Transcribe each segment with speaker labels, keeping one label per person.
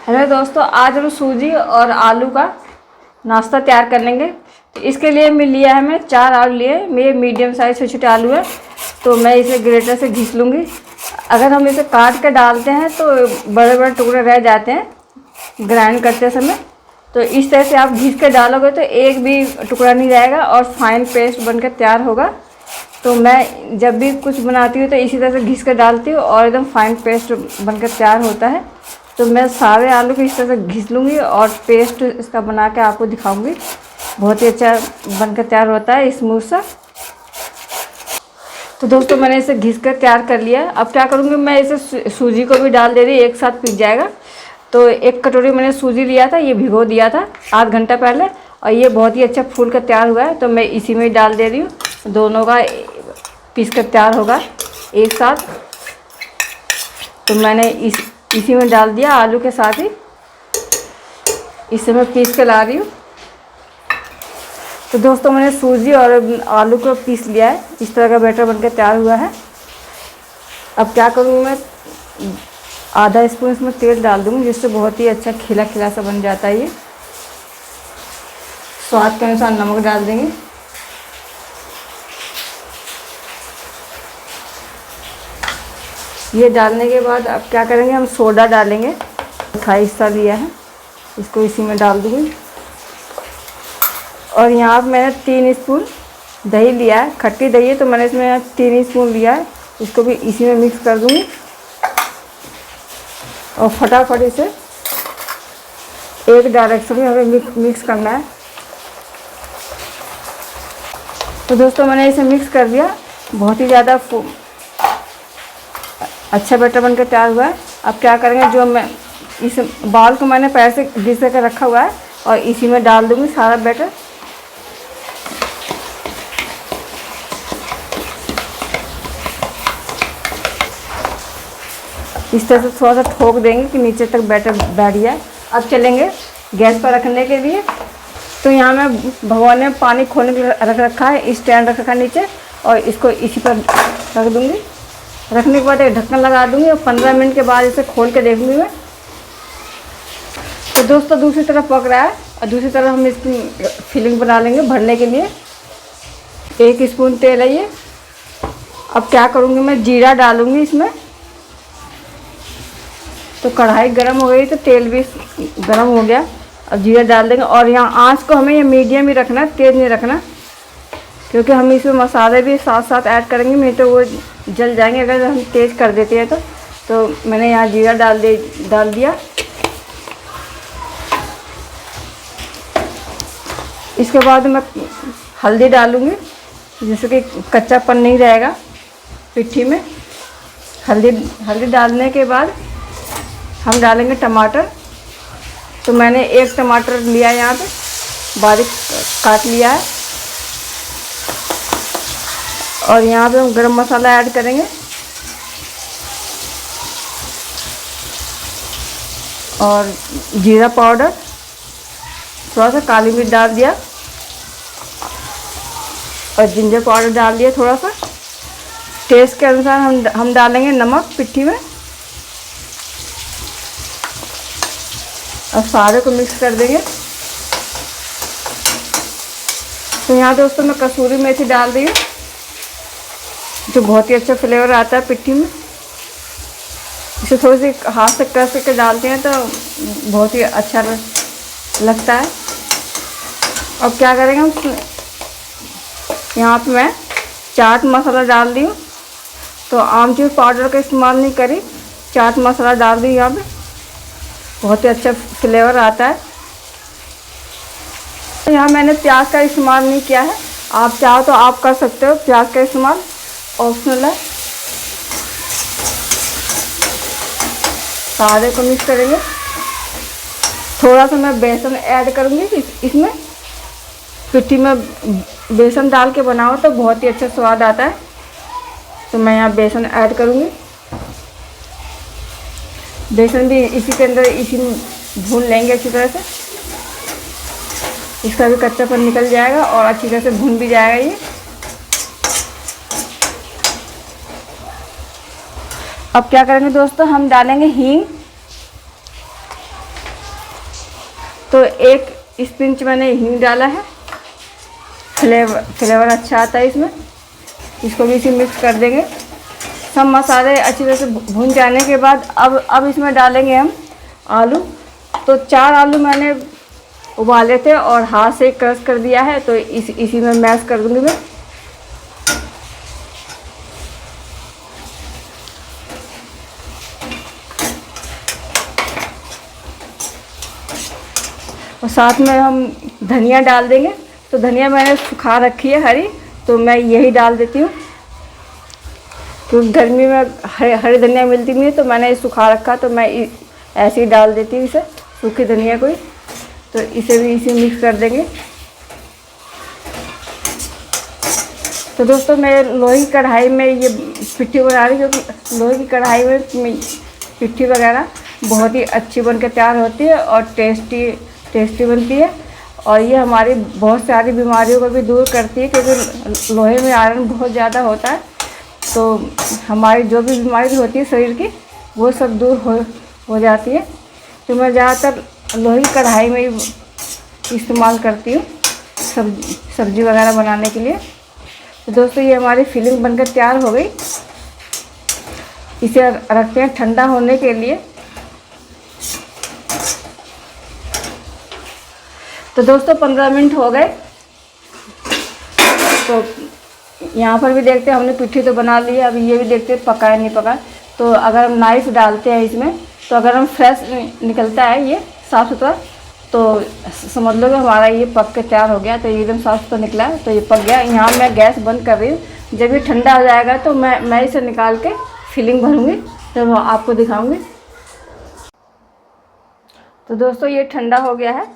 Speaker 1: Hello दोस्तों, आज हम सूजी और आलू का नाश्ता तैयार कर लेंगे। तो इसके लिए मैं लिया है, मैं 4 आलू लिए। मेरे मीडियम साइज छोटे छोटे आलू है, तो मैं इसे ग्रेटर से घिस लूँगी। अगर हम इसे काट के डालते हैं तो बड़े बड़े टुकड़े रह जाते हैं ग्राइंड करते समय। तो इस तरह से आप घिस के डालोगे तो एक भी टुकड़ा नहीं रहेगा और फाइन पेस्ट बनकर तैयार होगा। तो मैं जब भी कुछ बनाती हूँ तो इसी तरह से घिस के डालती हूँ और एकदम फाइन पेस्ट बनकर तैयार होता है। तो मैं सारे आलू को इस तरह से घिस लूँगी और पेस्ट इसका बना के आपको दिखाऊंगी। बहुत ही अच्छा बनकर तैयार होता है स्मूथ सा। तो दोस्तों मैंने इसे घिस कर तैयार कर लिया। अब क्या करूँगी, मैं इसे सूजी को भी डाल दे रही, एक साथ पिस जाएगा। तो 1 कटोरी मैंने सूजी लिया था, ये भिगो दिया था आध घंटा पहले, और ये बहुत ही अच्छा फूल कर तैयार हुआ है। तो मैं इसी में डाल दे रही हूँ, दोनों का पीस कर तैयार होगा एक साथ। तो मैंने इसी में डाल दिया आलू के साथ ही। इसे मैं पीस के ला रही हूँ। तो दोस्तों मैंने सूजी और आलू को पीस लिया है, इस तरह का बैटर बनकर तैयार हुआ है। अब क्या करूँगी, मैं आधा स्पून इसमें तेल डाल दूँगी, जिससे बहुत ही अच्छा खिला खिला सा बन जाता है। ये स्वाद के अनुसार नमक डाल देंगे। ये डालने के बाद अब क्या करेंगे, हम सोडा डालेंगे। चौथा हिस्सा लिया है, इसको इसी में डाल दूँगी। और यहाँ पर मैंने 3 स्पून दही लिया है, खट्टी दही है, तो मैंने इसमें 3 स्पून लिया है। इसको भी इसी में मिक्स कर दूँगी और फटाफट इसे एक डायरेक्शन में हमें मिक्स करना है। तो दोस्तों मैंने इसे मिक्स कर दिया। बहुत ही ज़्यादा अच्छा बैटर बनकर तैयार हुआ है। अब क्या करेंगे, जो मैं इस बाल को मैंने पहले से घिस कर रखा हुआ है और इसी में डाल दूँगी सारा बैटर। इस तरह से थोड़ा सा ठोक देंगे कि नीचे तक बैटर बैठ जाए। अब चलेंगे गैस पर रखने के लिए। तो यहाँ मैं भगोने में पानी खोलने के लिए रख रखा है, स्टैंड रख रखा है नीचे, और इसको इसी पर रख दूँगी। रखने के बाद एक ढक्कन लगा दूँगी और 15 मिनट के बाद इसे खोल के देखूँगी मैं। तो दोस्तों दूसरी तरफ पक रहा है और दूसरी तरफ हम इसकी फिलिंग बना लेंगे भरने के लिए। 1 स्पून तेल है ये। अब क्या करूँगी, मैं जीरा डालूँगी इसमें। तो कढ़ाई गर्म हो गई, तो तेल भी गर्म हो गया। अब जीरा डाल देंगे और यहाँ आंच को हमें ये मीडियम ही रखना, तेज़ नहीं रखना, क्योंकि हम इसमें मसाले भी साथ साथ ऐड करेंगे, नहीं तो वो जल जाएंगे अगर हम तेज़ कर देते हैं। तो मैंने यहाँ जीरा डाल दिया। इसके बाद मैं हल्दी डालूँगी, जिससे कि कच्चापन नहीं रहेगा पिट्ठी में। हल्दी डालने के बाद हम डालेंगे टमाटर। तो मैंने 1 टमाटर लिया है, यहाँ पे बारीक काट लिया है। और यहाँ पे हम गरम मसाला ऐड करेंगे और जीरा पाउडर, थोड़ा सा काली मिर्च डाल दिया और जिंजर पाउडर डाल दिया थोड़ा सा। टेस्ट के अनुसार हम डालेंगे नमक पिट्ठी में। अब सारे को मिक्स कर देंगे। तो यहाँ दोस्तों मैं कसूरी मेथी डाल रही हूँ, जो बहुत ही अच्छा फ्लेवर आता है पिट्ठी में। इसे थोड़ी सी हाथ से कस करके डालते हैं तो बहुत ही अच्छा लगता है। अब क्या करेंगे, हम यहाँ पे मैं चाट मसाला डाल दी हूँ। तो आमचूर पाउडर का इस्तेमाल नहीं करी, चाट मसाला डाल दी यहाँ पे, बहुत ही अच्छा फ्लेवर आता है। तो यहाँ मैंने प्याज का इस्तेमाल नहीं किया है, आप चाहो तो आप कर सकते हो, प्याज का इस्तेमाल ऑप्शनल है। सारे को मिक्स करेंगे। थोड़ा सा मैं बेसन ऐड करूँगी इसमें। पिट्ठी में बेसन डाल के बनाओ तो बहुत ही अच्छा स्वाद आता है। तो मैं यहाँ बेसन ऐड करूँगी। बेसन भी इसी के अंदर इसी में भून लेंगे अच्छी तरह से। इसका भी कच्चापन निकल जाएगा और अच्छी तरह से भून भी जाएगा ये। अब क्या करेंगे दोस्तों, हम डालेंगे हींग। तो 1 स्पिंच मैंने हींग डाला है, फ्लेवर अच्छा आता है इसमें। इसको भी इसी मिक्स कर देंगे। सब मसाले अच्छी तरह से भून जाने के बाद अब इसमें डालेंगे हम आलू। तो 4 आलू मैंने उबाले थे और हाथ से क्रश कर दिया है, तो इसी में मैश कर दूंगी मैं। और साथ में हम धनिया डाल देंगे। तो धनिया मैंने सुखा रखी है हरी, तो मैं यही डाल देती हूँ क्योंकि गर्मी में हरी धनिया मिलती नहीं है, तो मैंने सुखा रखा, तो मैं ऐसे ही डाल देती हूँ इसे, सूखी धनिया को ही। तो इसे भी इसे मिक्स कर देंगे। तो दोस्तों मैं लोहे की कढ़ाई में ये पिट्ठी बना रही हूँ, क्योंकि लोहे की कढ़ाई में पिट्ठी वगैरह बहुत ही अच्छी बनकर तैयार होती है और टेस्टी बनती है। और ये हमारी बहुत सारी बीमारियों को भी दूर करती है, क्योंकि लोहे में आयरन बहुत ज़्यादा होता है। तो हमारी जो भी बीमारी होती है शरीर की, वो सब दूर हो जाती है। तो मैं ज़्यादातर लोहे की कढ़ाई में ही इस्तेमाल करती हूँ सब्जी वगैरह बनाने के लिए। तो दोस्तों ये हमारी फिलिंग बनकर तैयार हो गई। इसे रखते हैं ठंडा होने के लिए। तो दोस्तों 15 मिनट हो गए। तो यहाँ पर भी देखते हैं, हमने पिट्ठी तो बना ली है। अभी ये भी देखते हैं पका है नहीं पका। तो अगर हम नाइफ डालते हैं इसमें, तो अगर हम फ्रेश निकलता है ये साफ़ सुथरा, तो समझ लो कि हमारा ये पक के तैयार हो गया। तो ये एकदम साफ़ सुथरा निकला है, तो ये पक गया। यहाँ मैं गैस बंद कर रही हूँ। जब ये ठंडा हो जाएगा तो मैं इसे निकाल के फिलिंग भरूँगी, तो आपको दिखाऊँगी। तो दोस्तों ये ठंडा हो गया है।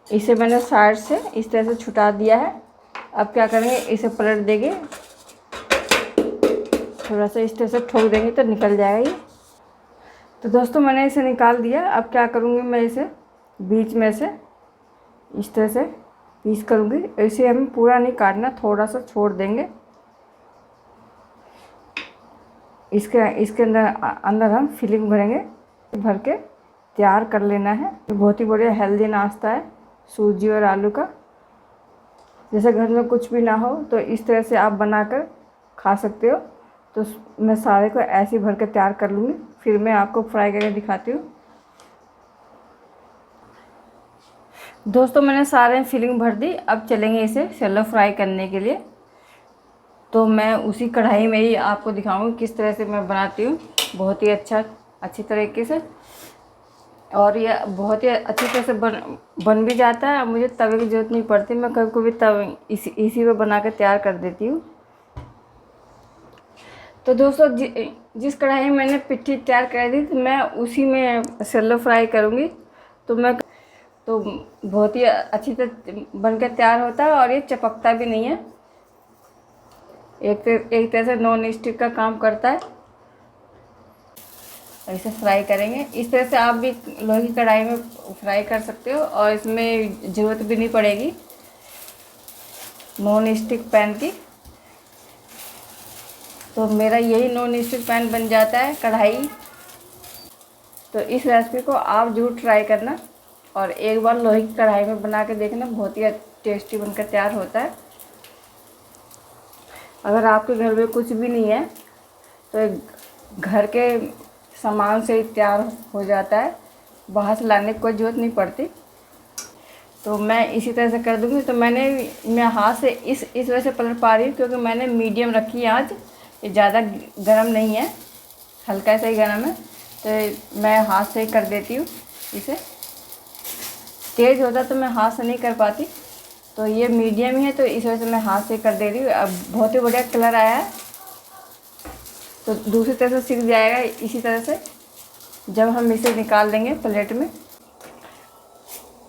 Speaker 1: इसे मैंने साइड से इस तरह से छुटा दिया है। अब क्या करेंगे, इसे पलट देंगे, थोड़ा सा इस तरह से ठोक देंगे तो निकल जाएगा ये। तो दोस्तों मैंने इसे निकाल दिया। अब क्या करूँगी, मैं इसे बीच में से इस तरह से पीस करूँगी। इसे हमें पूरा नहीं काटना, थोड़ा सा छोड़ देंगे। इसके अंदर हम फिलिंग भरेंगे। भर के तैयार कर लेना है। बहुत ही बढ़िया हेल्दी नाश्ता है सूजी और आलू का। जैसे घर में कुछ भी ना हो तो इस तरह से आप बनाकर खा सकते हो। तो मैं सारे को ऐसे ही भर के तैयार कर लूँगी, फिर मैं आपको फ्राई करके दिखाती हूँ। दोस्तों मैंने सारे फिलिंग भर दी। अब चलेंगे इसे शैलो फ्राई करने के लिए। तो मैं उसी कढ़ाई में ही आपको दिखाऊंगी किस तरह से मैं बनाती हूँ, बहुत ही अच्छी तरीके से। और ये बहुत ही अच्छी तरह से बन भी जाता है। मुझे तवे की ज़रूरत नहीं पड़ती, मैं कभी कभी तवे इसी में बना कर तैयार कर देती हूँ। तो दोस्तों जिस कढ़ाई में मैंने पिट्ठी तैयार कर दी थी, मैं उसी में शैलो फ्राई करूँगी। तो बहुत ही अच्छी तरह बनकर तैयार होता है और ये चपकता भी नहीं है। एक तरह से नॉन स्टिक का काम करता है। इसे फ्राई करेंगे। इस तरह से आप भी लोहे की कढ़ाई में फ्राई कर सकते हो और इसमें ज़रूरत भी नहीं पड़ेगी नॉन स्टिक पैन की। तो मेरा यही नॉन स्टिक पैन बन जाता है कढ़ाई। तो इस रेसिपी को आप ज़रूर ट्राई करना और एक बार लोहे की कढ़ाई में बना के देखना, बहुत ही टेस्टी बनकर तैयार होता है। अगर आपके घर में कुछ भी नहीं है तो घर के सामान से ही तैयार हो जाता है, बाहर से लाने की कोई ज़रूरत नहीं पड़ती। तो मैं इसी तरह से कर दूँगी। तो मैं हाथ से इस वजह से पलट पा रही हूँ क्योंकि मैंने मीडियम रखी है आँच। ये ज़्यादा गर्म नहीं है, हल्का सा ही गर्म है। तो मैं हाथ से ही कर देती हूँ इसे। तेज़ होता तो मैं हाथ से नहीं कर पाती, तो ये मीडियम ही है तो इस वजह से मैं हाथ से कर दे रही हूँ। अब बहुत ही बढ़िया कलर आया है। तो दूसरी तरह से सिक जाएगा इसी तरह से जब हम इसे निकाल देंगे प्लेट में।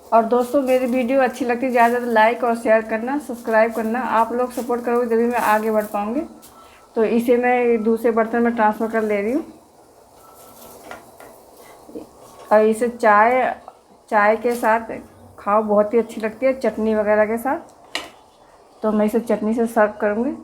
Speaker 1: और दोस्तों मेरी वीडियो अच्छी लगती है ज़्यादा तो लाइक और शेयर करना, सब्सक्राइब करना। आप लोग सपोर्ट करोगे तभी मैं आगे बढ़ पाऊँगी। तो इसे मैं दूसरे बर्तन में ट्रांसफ़र कर ले रही हूँ और इसे चाय के साथ खाओ, बहुत ही अच्छी लगती है चटनी वगैरह के साथ। तो मैं इसे चटनी से सर्व करूँगी।